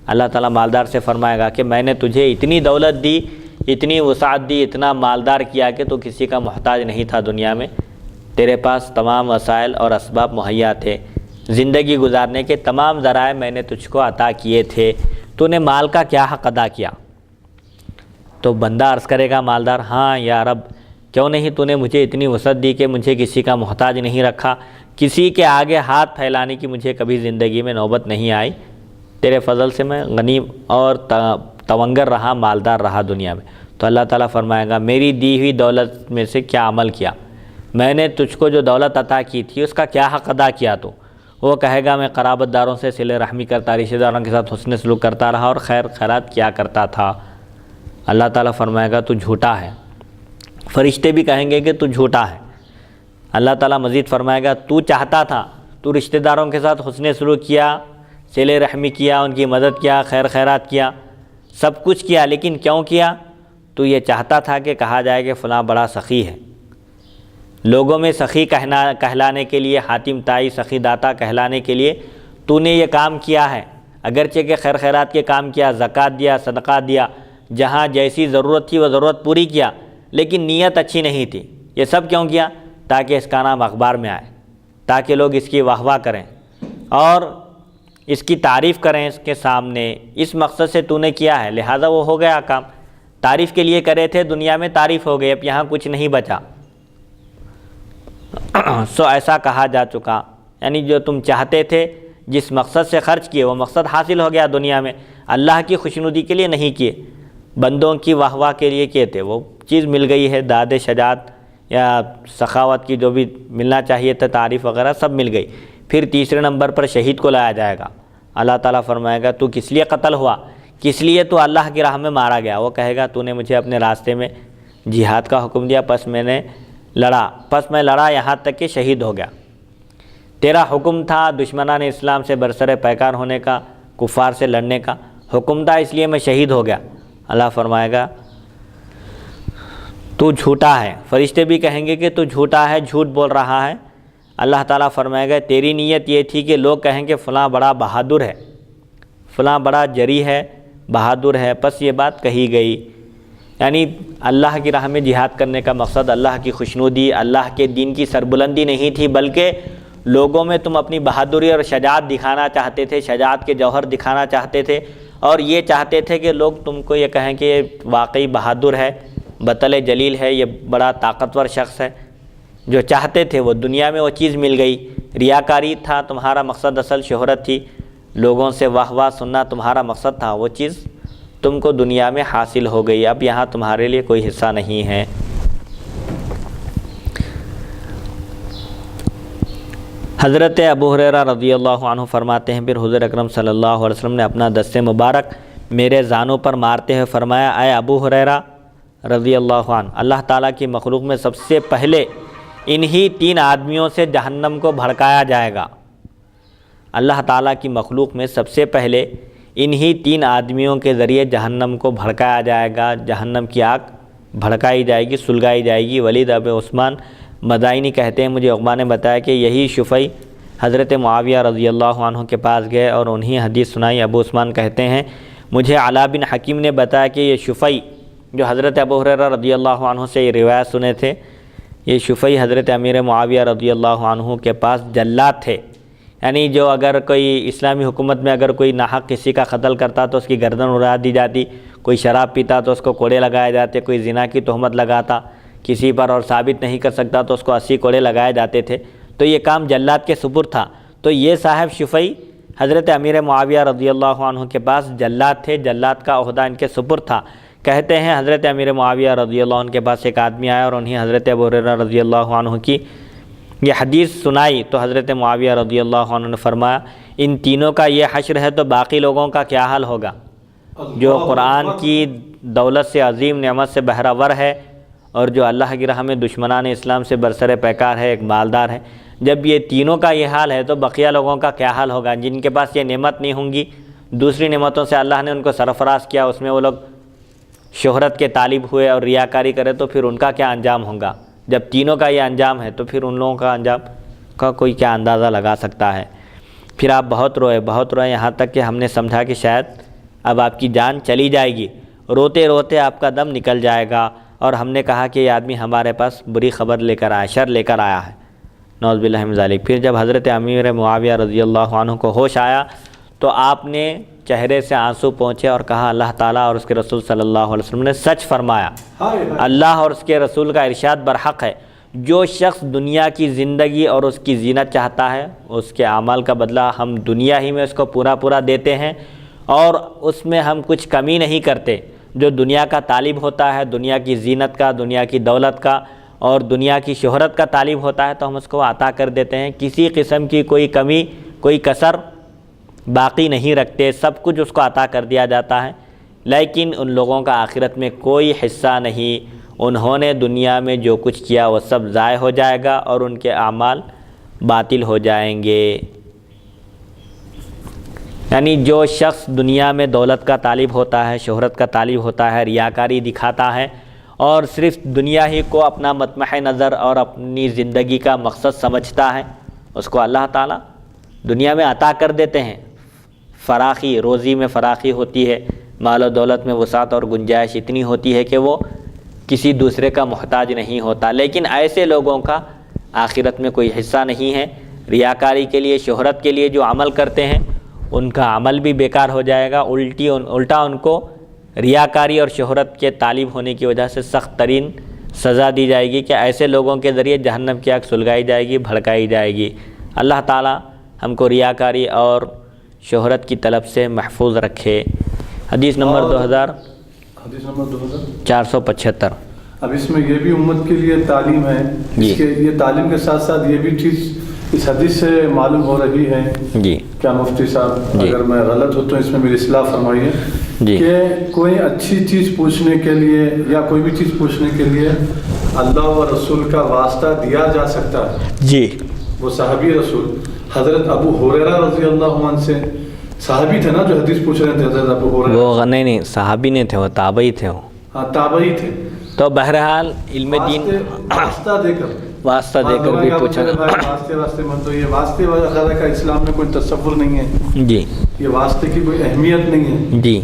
اللہ تعالیٰ مالدار سے فرمائے گا کہ میں نے تجھے اتنی دولت دی، اتنی وسعت دی، اتنا مالدار کیا کہ تو کسی کا محتاج نہیں تھا دنیا میں، تیرے پاس تمام وسائل اور اسباب مہیا تھے، زندگی گزارنے کے تمام ذرائع میں نے تجھ کو عطا کیے تھے، تو نے مال کا کیا حق ادا کیا؟ تو بندہ عرض کرے گا مالدار، ہاں یا رب، کیوں نہیں تو نے مجھے اتنی وسعت دی کہ مجھے کسی کا محتاج نہیں رکھا، کسی کے آگے ہاتھ پھیلانے کی مجھے کبھی زندگی میں نوبت نہیں آئی، تیرے فضل سے میں غنی اور تونگر رہا، مالدار رہا دنیا میں۔ تو اللہ تعالیٰ فرمائے گا میری دی ہوئی دولت میں سے کیا عمل کیا، میں نے تجھ کو جو دولت عطا کی تھی اس کا کیا حق ادا کیا؟ تو وہ کہے گا میں قرابت داروں سے صلہ رحمی کرتا، رشتہ داروں کے ساتھ حسن سلوک کرتا رہا اور خیر خیرات کیا کرتا تھا۔ اللہ تعالیٰ فرمائے گا تو جھوٹا ہے، فرشتے بھی کہیں گے کہ تو جھوٹا ہے۔ اللہ تعالیٰ مزید فرمائے گا تو چاہتا تھا، تو رشتہ داروں کے ساتھ حسن سلوک کیا، صلہ رحمی کیا، ان کی مدد کیا، خیر خیرات کیا، سب کچھ کیا، لیکن کیوں کیا؟ تو یہ چاہتا تھا کہ کہا جائے کہ فلاں بڑا سخی ہے، لوگوں میں سخی کہلانے کے لیے، حاتم تائی سخی داتا کہلانے کے لیے تو نے یہ کام کیا ہے، اگرچہ کہ خیر خیرات کے کام کیا، زکوٰۃ دیا، صدقہ دیا، جہاں جیسی ضرورت تھی وہ ضرورت پوری کیا، لیکن نیت اچھی نہیں تھی۔ یہ سب کیوں کیا؟ تاکہ اس کا نام اخبار میں آئے، تاکہ لوگ اس کی واہ واہ کریں اور اس کی تعریف کریں اس کے سامنے، اس مقصد سے تو نے کیا ہے، لہذا وہ ہو گیا کام، تعریف کے لیے کرے تھے، دنیا میں تعریف ہو گئی، اب یہاں کچھ نہیں بچا۔ سو ایسا کہا جا چکا، یعنی جو تم چاہتے تھے، جس مقصد سے خرچ کیے وہ مقصد حاصل ہو گیا دنیا میں، اللہ کی خوشنودی کے لیے نہیں کیے، بندوں کی واہ واہ کے لیے کیے تھے، وہ چیز مل گئی ہے، داد شجاعت یا سخاوت کی جو بھی ملنا چاہیے تھا، تعریف وغیرہ سب مل گئی۔ پھر تیسرے نمبر پر شہید کو لایا جائے گا۔ اللہ تعالیٰ فرمائے گا تو کس لیے قتل ہوا، کس لیے تو اللہ کی راہ میں مارا گیا؟ وہ کہے گا تو نے مجھے اپنے راستے میں جہاد کا حکم دیا، پس میں نے لڑا، پس میں لڑا یہاں تک کہ شہید ہو گیا، تیرا حکم تھا دشمنان اسلام سے برسر پیکار ہونے کا، کفار سے لڑنے کا حکم تھا، اس لیے میں شہید ہو گیا۔ اللہ فرمائے گا تو جھوٹا ہے، فرشتے بھی کہیں گے کہ تو جھوٹا ہے، جھوٹ بول رہا ہے۔ اللہ تعالیٰ فرمائے گا تیری نیت یہ تھی کہ لوگ کہیں کہ فلاں بڑا بہادر ہے، فلاں بڑا جری ہے، بہادر ہے، پس یہ بات کہی گئی، یعنی اللہ کی راہ میں جہاد کرنے کا مقصد اللہ کی خوشنودی، اللہ کے دین کی سربلندی نہیں تھی، بلکہ لوگوں میں تم اپنی بہادری اور شجاعت دکھانا چاہتے تھے، شجاعت کے جوہر دکھانا چاہتے تھے، اور یہ چاہتے تھے کہ لوگ تم کو یہ کہیں کہ یہ واقعی بہادر ہے، بطل جلیل ہے، یہ بڑا طاقتور شخص ہے۔ جو چاہتے تھے وہ دنیا میں وہ چیز مل گئی، ریاکاری تھا تمہارا مقصد، اصل شہرت تھی، لوگوں سے واہ واہ سننا تمہارا مقصد تھا، وہ چیز تم کو دنیا میں حاصل ہو گئی، اب یہاں تمہارے لیے کوئی حصہ نہیں ہے۔ حضرت ابو ہریرہ رضی اللہ عنہ فرماتے ہیں پھر حضور اکرم صلی اللہ علیہ وسلم نے اپنا دست مبارک میرے زانوں پر مارتے ہوئے فرمایا، اے ابو ہریرہ رضی اللہ عنہ، اللہ تعالیٰ کی مخلوق میں سب سے پہلے انہی 3 آدمیوں سے جہنم کو بھڑکایا جائے گا۔ اللہ تعالیٰ کی مخلوق میں سب سے پہلے انہی 3 آدمیوں کے ذریعے جہنم کو بھڑکایا جائے گا، جہنم کی آگ بھڑکائی جائے گی، سلگائی جائے گی۔ ولید ابن عثمان مدائنی کہتے ہیں مجھے عقبہ نے بتایا کہ یہی شفیع حضرت معاویہ رضی اللہ عنہ کے پاس گئے اور انہیں حدیث سنائی۔ ابو عثمان کہتے ہیں مجھے علاء بن حکیم نے بتایا کہ یہ شفیع جو حضرت ابو ہریرہ رضی اللہ عنہ سے یہ روایت سنے تھے، یہ شفیع حضرت امیر معاویہ رضی اللہ عنہ کے پاس جلاد تھے، یعنی جو اگر کوئی اسلامی حکومت میں اگر کوئی ناحق کسی کا قتل کرتا تو اس کی گردن اڑا دی جاتی، کوئی شراب پیتا تو اس کو کوڑے لگائے جاتے، کوئی زنا کی تہمت لگاتا کسی پر اور ثابت نہیں کر سکتا تو اس کو 80 کوڑے لگائے جاتے تھے۔ تو یہ کام جلاد کے سپرد تھا۔ تو یہ صاحب شفیع حضرت امیر معاویہ رضی اللہ عنہ کے پاس جلاد تھے، جلاد کا عہدہ ان کے سپرد تھا۔ کہتے ہیں حضرت امیر معاویہ رضی اللہ عنہ کے پاس ایک آدمی آیا اور انہیں حضرت ابو ہریرہ رضی اللہ عنہ کی یہ حدیث سنائی، تو حضرت معاویہ رضی اللہ عنہ نے فرمایا ان تینوں کا یہ حشر ہے تو باقی لوگوں کا کیا حال ہوگا؟ جو قرآن کی دولت سے، عظیم نعمت سے بہرہ ور ہے، اور جو اللہ کی راہ میں دشمنان اسلام سے برسر پیکار ہے، ایک مالدار ہے۔ جب یہ تینوں کا یہ حال ہے تو بقیہ لوگوں کا کیا حال ہوگا؟ جن کے پاس یہ نعمت نہیں ہوں گی، دوسری نعمتوں سے اللہ نے ان کو سرفراز کیا، اس میں وہ لوگ شہرت کے طالب ہوئے اور ریاکاری کرے، تو پھر ان کا کیا انجام ہوگا؟ جب تینوں کا یہ انجام ہے تو پھر ان لوگوں کا انجام کا کوئی کیا اندازہ لگا سکتا ہے؟ پھر آپ بہت روئے یہاں تک کہ ہم نے سمجھا کہ شاید اب آپ کی جان چلی جائے گی، روتے روتے آپ کا دم نکل جائے گا، اور ہم نے کہا کہ یہ آدمی ہمارے پاس بری خبر لے کر آیا، شر لے کر آیا ہے، نعوذ باللہ من ذالک۔ پھر جب حضرت امیر معاویہ رضی اللہ عنہ کو ہوش آیا تو آپ نے چہرے سے آنسو پہنچے اور کہا اللہ تعالیٰ اور اس کے رسول صلی اللہ علیہ وسلم نے سچ فرمایا، اللہ اور اس کے رسول کا ارشاد برحق ہے، جو شخص دنیا کی زندگی اور اس کی زینت چاہتا ہے، اس کے اعمال کا بدلہ ہم دنیا ہی میں اس کو پورا دیتے ہیں، اور اس میں ہم کچھ کمی نہیں کرتے۔ جو دنیا کا طالب ہوتا ہے، دنیا کی زینت کا، دنیا کی دولت کا اور دنیا کی شہرت کا طالب ہوتا ہے، تو ہم اس کو عطا کر دیتے ہیں، کسی قسم کی کوئی کمی، کوئی کسر باقی نہیں رکھتے، سب کچھ اس کو عطا کر دیا جاتا ہے۔ لیکن ان لوگوں کا آخرت میں کوئی حصہ نہیں، انہوں نے دنیا میں جو کچھ کیا وہ سب ضائع ہو جائے گا اور ان کے اعمال باطل ہو جائیں گے۔ یعنی جو شخص دنیا میں دولت کا طالب ہوتا ہے، شہرت کا طالب ہوتا ہے، ریاکاری دکھاتا ہے اور صرف دنیا ہی کو اپنا مطمع نظر اور اپنی زندگی کا مقصد سمجھتا ہے، اس کو اللہ تعالیٰ دنیا میں عطا کر دیتے ہیں، فراخی، روزی میں فراخی ہوتی ہے، مال و دولت میں وسعت اور گنجائش اتنی ہوتی ہے کہ وہ کسی دوسرے کا محتاج نہیں ہوتا۔ لیکن ایسے لوگوں کا آخرت میں کوئی حصہ نہیں ہے۔ ریاکاری کے لیے، شہرت کے لیے جو عمل کرتے ہیں ان کا عمل بھی بیکار ہو جائے گا، الٹا ان کو ریاکاری اور شہرت کے طالب ہونے کی وجہ سے سخت ترین سزا دی جائے گی کہ ایسے لوگوں کے ذریعے جہنم کی آگ سلگائی جائے گی، بھڑکائی جائے گی۔ اللہ تعالیٰ ہم کو ریاکاری اور شہرت کی طلب سے محفوظ رکھے۔ حدیث نمبر 2475۔ اب اس میں یہ بھی امت کے لیے تعلیم ہے، اس کے یہ تعلیم کے ساتھ ساتھ یہ بھی چیز اس حدیث سے معلوم ہو رہی ہے، جی کیا مفتی صاحب اگر میں غلط ہوں تو اس میں میری اصلاح فرمائیے، کہ کوئی اچھی چیز پوچھنے کے لیے یا کوئی بھی چیز پوچھنے کے لیے اللہ و رسول کا واسطہ دیا جا سکتا ہے۔ جی، وہ صحابی رسول حضرت ابو ہریرہ رضی اللہ عنہ سے، صحابی تھے نا جو حدیث پوچھ رہے تھے حضرت ابو ہریرہ؟ وہ نہیں صحابی نہیں تھے، وہ تابعی تھے۔ وہ ہاں تابعی تھے۔ تو بہرحال علم دین واسطہ دے کر بھی پوچھا۔ واسطے مت دو، یہ واسطے وغیرہ کا اسلام میں کوئی تصور نہیں ہے، جی، یہ واسطے کی کوئی اہمیت نہیں ہے۔ جی،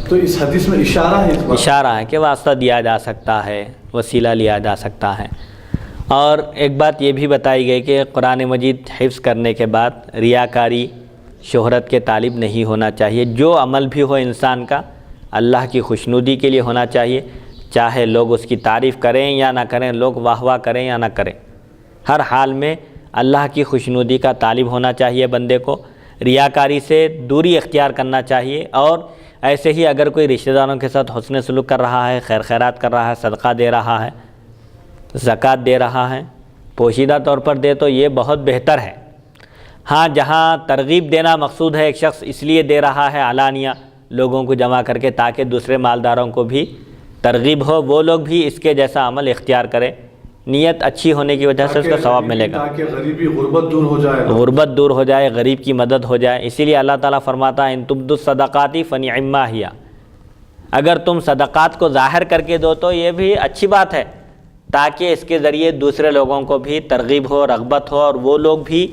تو اس حدیث میں اشارہ ہے، اشارہ ہے کہ واسطہ دیا جا سکتا ہے، وسیلہ لیا جا سکتا ہے۔ اور ایک بات یہ بھی بتائی گئی کہ قرآن مجید حفظ کرنے کے بعد ریاکاری، شہرت کے طالب نہیں ہونا چاہیے۔ جو عمل بھی ہو انسان کا اللہ کی خوشنودی کے لیے ہونا چاہیے، چاہے لوگ اس کی تعریف کریں یا نہ کریں، لوگ واہ واہ کریں یا نہ کریں، ہر حال میں اللہ کی خوشنودی کا طالب ہونا چاہیے بندے کو، ریاکاری سے دوری اختیار کرنا چاہیے۔ اور ایسے ہی اگر کوئی رشتہ داروں کے ساتھ حسن سلوک کر رہا ہے، خیر خیرات کر رہا ہے، صدقہ دے رہا ہے، زکوٰۃ دے رہا ہے، پوشیدہ طور پر دے تو یہ بہت بہتر ہے۔ ہاں جہاں ترغیب دینا مقصود ہے، ایک شخص اس لیے دے رہا ہے علانیہ لوگوں کو جمع کر کے تاکہ دوسرے مالداروں کو بھی ترغیب ہو، وہ لوگ بھی اس کے جیسا عمل اختیار کرے، نیت اچھی ہونے کی وجہ سے اس کا ثواب ملے گا، تاکہ غریبی غربت دور ہو جائے، غربت دور ہو جائے، غریب کی مدد ہو جائے۔ اسی لیے اللہ تعالیٰ فرماتا ہے ان تبدوا الصدقات فنعما ہی، اگر تم صدقات کو ظاہر کر کے دو تو یہ بھی اچھی بات ہے، تاکہ اس کے ذریعے دوسرے لوگوں کو بھی ترغیب ہو، رغبت ہو، اور وہ لوگ بھی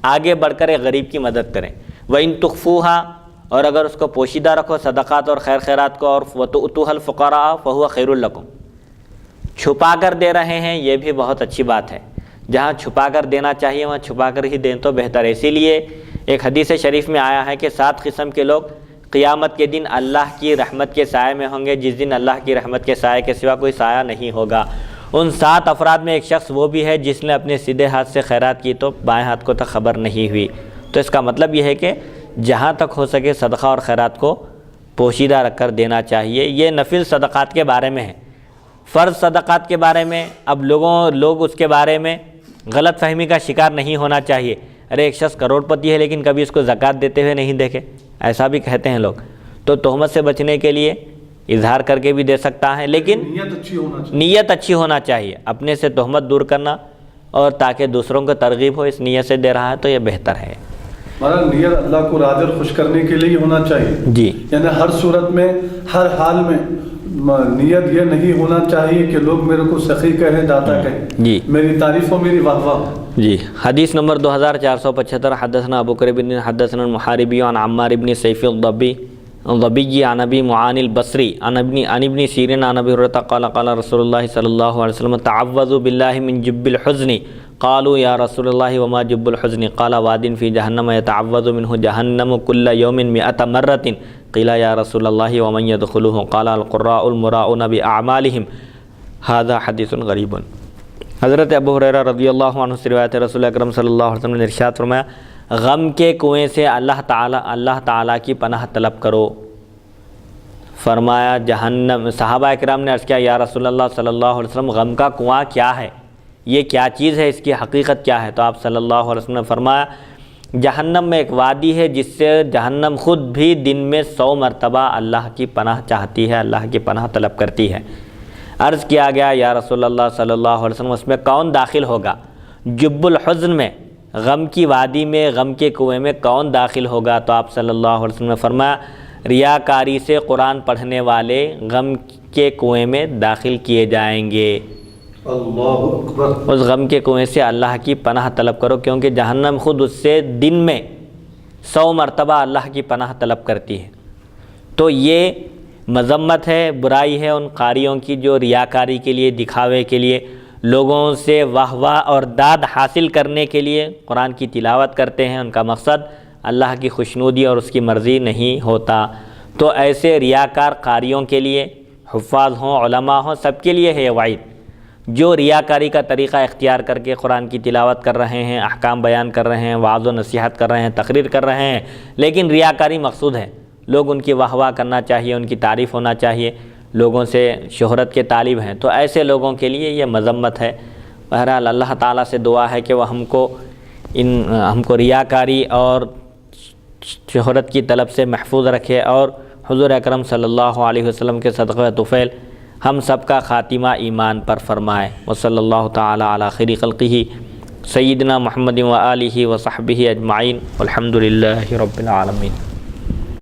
آگے بڑھ کر ایک غریب کی مدد کریں۔ وَإِن تُخْفُوهَا، اور اگر اس کو پوشیدہ رکھو صدقات اور خیر خیرات کو، اور وَتُؤْتُوهَا الْفُقَرَاءَ فَهُوَ خَيْرٌ لَكُمْ، چھپا کر دے رہے ہیں، یہ بھی بہت اچھی بات ہے۔ جہاں چھپا کر دینا چاہیے وہاں چھپا کر ہی دیں تو بہتر ہے۔ اسی لیے ایک حدیث شریف میں آیا ہے کہ 7 قسم کے لوگ قیامت کے دن اللہ کی رحمت کے سائے میں ہوں گے، جس دن اللہ کی رحمت کے سائے کے سوا کوئی سایہ نہیں ہوگا۔ ان 7 افراد میں ایک شخص وہ بھی ہے جس نے اپنے سیدھے ہاتھ سے خیرات کی تو بائیں ہاتھ کو تک خبر نہیں ہوئی۔ تو اس کا مطلب یہ ہے کہ جہاں تک ہو سکے صدقہ اور خیرات کو پوشیدہ رکھ کر دینا چاہیے۔ یہ نفل صدقات کے بارے میں ہے۔ فرض صدقات کے بارے میں اب لوگ اس کے بارے میں غلط فہمی کا شکار نہیں ہونا چاہیے۔ ارے ایک شخص کروڑ پتی ہے لیکن کبھی اس کو زکوٰۃ دیتے ہوئے نہیں دیکھے، ایسا بھی کہتے ہیں لوگ۔ تو تہمت سے بچنے کے لیے اظہار کر کے بھی دے سکتا ہے، لیکن نیت اچھی ہونا چاہیے، اپنے سے تہمت دور کرنا، اور تاکہ دوسروں کو ترغیب ہو اس نیت سے دے رہا ہے تو یہ بہتر ہے۔ ہمارا نیت اللہ کو راضی اور خوش کرنے کے لیے ہونا چاہیے جی، یعنی ہر صورت میں ہر حال میں نیت یہ نہیں ہونا چاہیے کہ لوگ میرے کو سخی کہیں، داتا کہیں، جی، میری تعریف ہو، میری واہ واہ۔ جی، حدیث نمبر 2475 حدثنا ابو بکر بن حدثنا المحاربی عن عمار بن سیف الضبی عن ابی معان البصری عن ابن سیرین عن ابی ہریرہ قال قال رسول اللہ صلی اللہ علیہ وسلم تعوذوا باللہ من جب الحزن قالوا یا رسول اللہ وما جب الحزن قال واد فی جہنم یتعوذ منہ جہنم کل یوم 100 مرۃ قیل یا رسول اللہ ومن يدخلہ قال القراء المراؤون باعمالہم ھذا حدیث غریب۔ حضرت ابو ہریرہ رضی اللہ عنہ سے روایت ہے، رسول اکرم صلی اللہ علیہ وسلم نے ارشاد فرمایا غم کے کنویں سے اللہ تعالیٰ کی پناہ طلب کرو۔ فرمایا جہنم۔ صحابہ اکرام نے عرض کیا یا رسول اللہ صلی اللہ علیہ وسلم غم کا کنواں کیا ہے، یہ کیا چیز ہے، اس کی حقیقت کیا ہے؟ تو آپ صلی اللہ علیہ وسلم نے فرمایا جہنم میں ایک وادی ہے جس سے جہنم خود بھی دن میں 100 مرتبہ اللہ کی پناہ چاہتی ہے، اللہ کی پناہ طلب کرتی ہے۔ عرض کیا گیا یا رسول اللہ صلی اللہ علیہ وسلم اس میں کون داخل ہوگا؟ جب الحزن میں، غم کی وادی میں، غم کے کنویں میں کون داخل ہوگا؟ تو آپ صلی اللہ علیہ وسلم نے فرمایا ریاکاری سے قرآن پڑھنے والے غم کے کنویں میں داخل کیے جائیں گے۔ اللہ اکبر۔ اس غم کے کنویں سے اللہ کی پناہ طلب کرو، کیونکہ جہنم خود اس سے دن میں 100 مرتبہ اللہ کی پناہ طلب کرتی ہے۔ تو یہ مذمت ہے، برائی ہے ان قاریوں کی جو ریاکاری کے لیے، دکھاوے کے لیے، لوگوں سے واہ واہ اور داد حاصل کرنے کے لیے قرآن کی تلاوت کرتے ہیں۔ ان کا مقصد اللہ کی خوشنودی اور اس کی مرضی نہیں ہوتا۔ تو ایسے ریاکار قاریوں کے لیے، حفاظ ہوں، علماء ہوں، سب کے لیے ہے وعید۔ جو ریاکاری کا طریقہ اختیار کر کے قرآن کی تلاوت کر رہے ہیں، احکام بیان کر رہے ہیں، وعظ و نصیحت کر رہے ہیں، تقریر کر رہے ہیں، لیکن ریاکاری مقصود ہے، لوگ ان کی واہ واہ کرنا چاہیے، ان کی تعریف ہونا چاہیے، لوگوں سے شہرت کے طالب ہیں، تو ایسے لوگوں کے لیے یہ مذمت ہے۔ بہرحال اللہ تعالیٰ سے دعا ہے کہ وہ ہم کو ریاکاری اور شہرت کی طلب سے محفوظ رکھے، اور حضور اکرم صلی اللہ علیہ وسلم کے صدقہ طفیل ہم سب کا خاتمہ ایمان پر فرمائے۔ وصلی اللہ تعالی علی خیر خلقہ سیدنا محمد و آلہ و صحبہ اجمعین، والحمد للہ رب العالمین۔